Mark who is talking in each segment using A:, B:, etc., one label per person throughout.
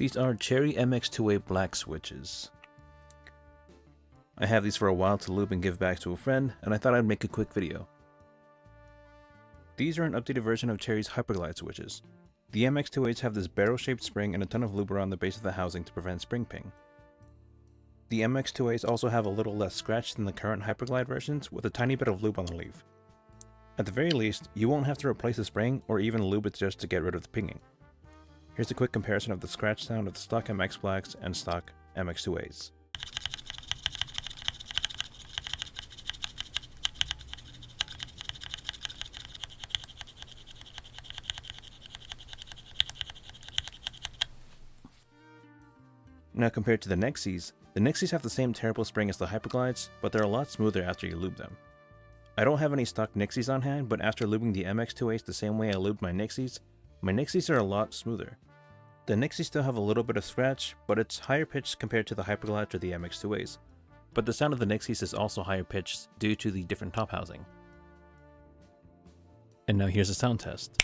A: These are Cherry MX2A Black switches. I have these for a while to lube and give back to a friend, and I thought I'd make a quick video. These are an updated version of Cherry's Hyperglide switches. The MX2As have this barrel-shaped spring and a ton of lube around the base of the housing to prevent spring ping. The MX2As also have a little less scratch than the current Hyperglide versions, with a tiny bit of lube on the leaf. At the very least, you won't have to replace the spring or even lube it just to get rid of the pinging. Here's a quick comparison of the scratch sound of the stock MX Blacks and stock MX2As. Now compared to the Nixies have the same terrible spring as the Hyperglides, but they're a lot smoother after you lube them. I don't have any stock Nixies on hand, but after lubing the MX2As the same way I lubed my Nixies are a lot smoother. The Nixies still have a little bit of scratch, but it's higher pitched compared to the Hyperglides or the MX2As. But the sound of the Nixies is also higher pitched due to the different top housing. And now here's a sound test.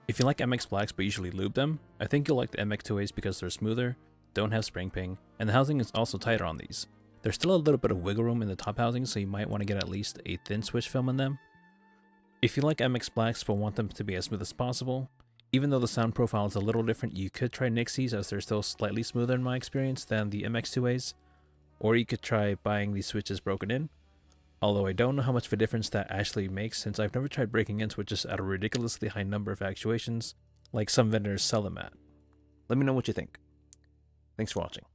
A: If you like MX Blacks but usually lube them, I think you'll like the MX2As because they're smoother, don't have spring ping, and the housing is also tighter on these. There's still a little bit of wiggle room in the top housing, so you might want to get at least a thin switch film in them. If you like MX Blacks but want them to be as smooth as possible, even though the sound profile is a little different, you could try Nixies as they're still slightly smoother in my experience than the MX2As, or you could try buying these switches broken in. Although I don't know how much of a difference that actually makes since I've never tried breaking in switches at a ridiculously high number of actuations, like some vendors sell them at. Let me know what you think. Thanks for watching.